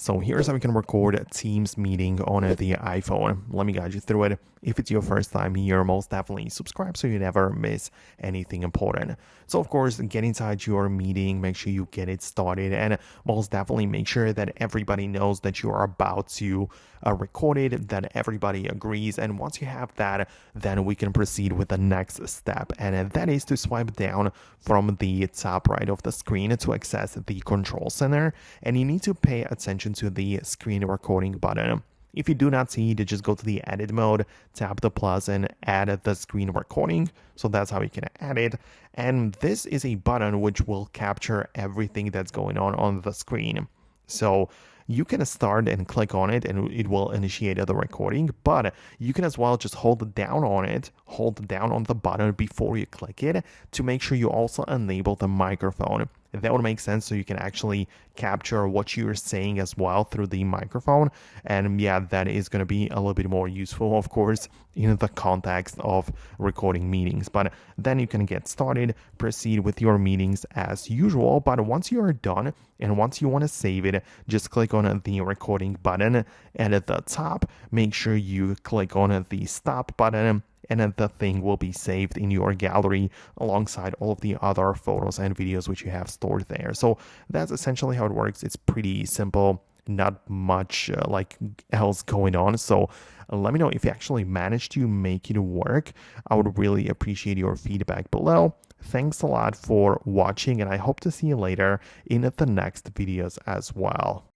So here's how you can record a Teams meeting on the iPhone. Let me guide you through it. If it's your first time here, most definitely subscribe so you never miss anything important. So of course, get inside your meeting, make sure you get it started, and most definitely make sure that everybody knows that you are about to record it, that everybody agrees. And once you have that, then we can proceed with the next step, and that is to swipe down from the top right of the screen to access the control center, and you need to pay attention to the screen recording button. If you do not see it, just go to the edit mode, tap the plus and add the screen recording. So that's how you can add it. And this is a button which will capture everything that's going on the screen. So you can start and click on it and it will initiate the recording, but you can as well just hold down on it, hold down on the button before you click it to make sure you also enable the microphone. That would make sense, so you can actually capture what you're saying as well through the microphone. And yeah, that is going to be a little bit more useful, of course, in the context of recording meetings. But then you can get started, proceed with your meetings as usual. But once you are done and once you want to save it, just click on the recording button, and at the top, make sure you click on the stop button, and then the thing will be saved in your gallery alongside all of the other photos and videos which you have stored there. So that's essentially how it works. It's pretty simple, not much else going on. So let me know if you actually managed to make it work. I would really appreciate your feedback below. Thanks a lot for watching, and I hope to see you later in the next videos as well.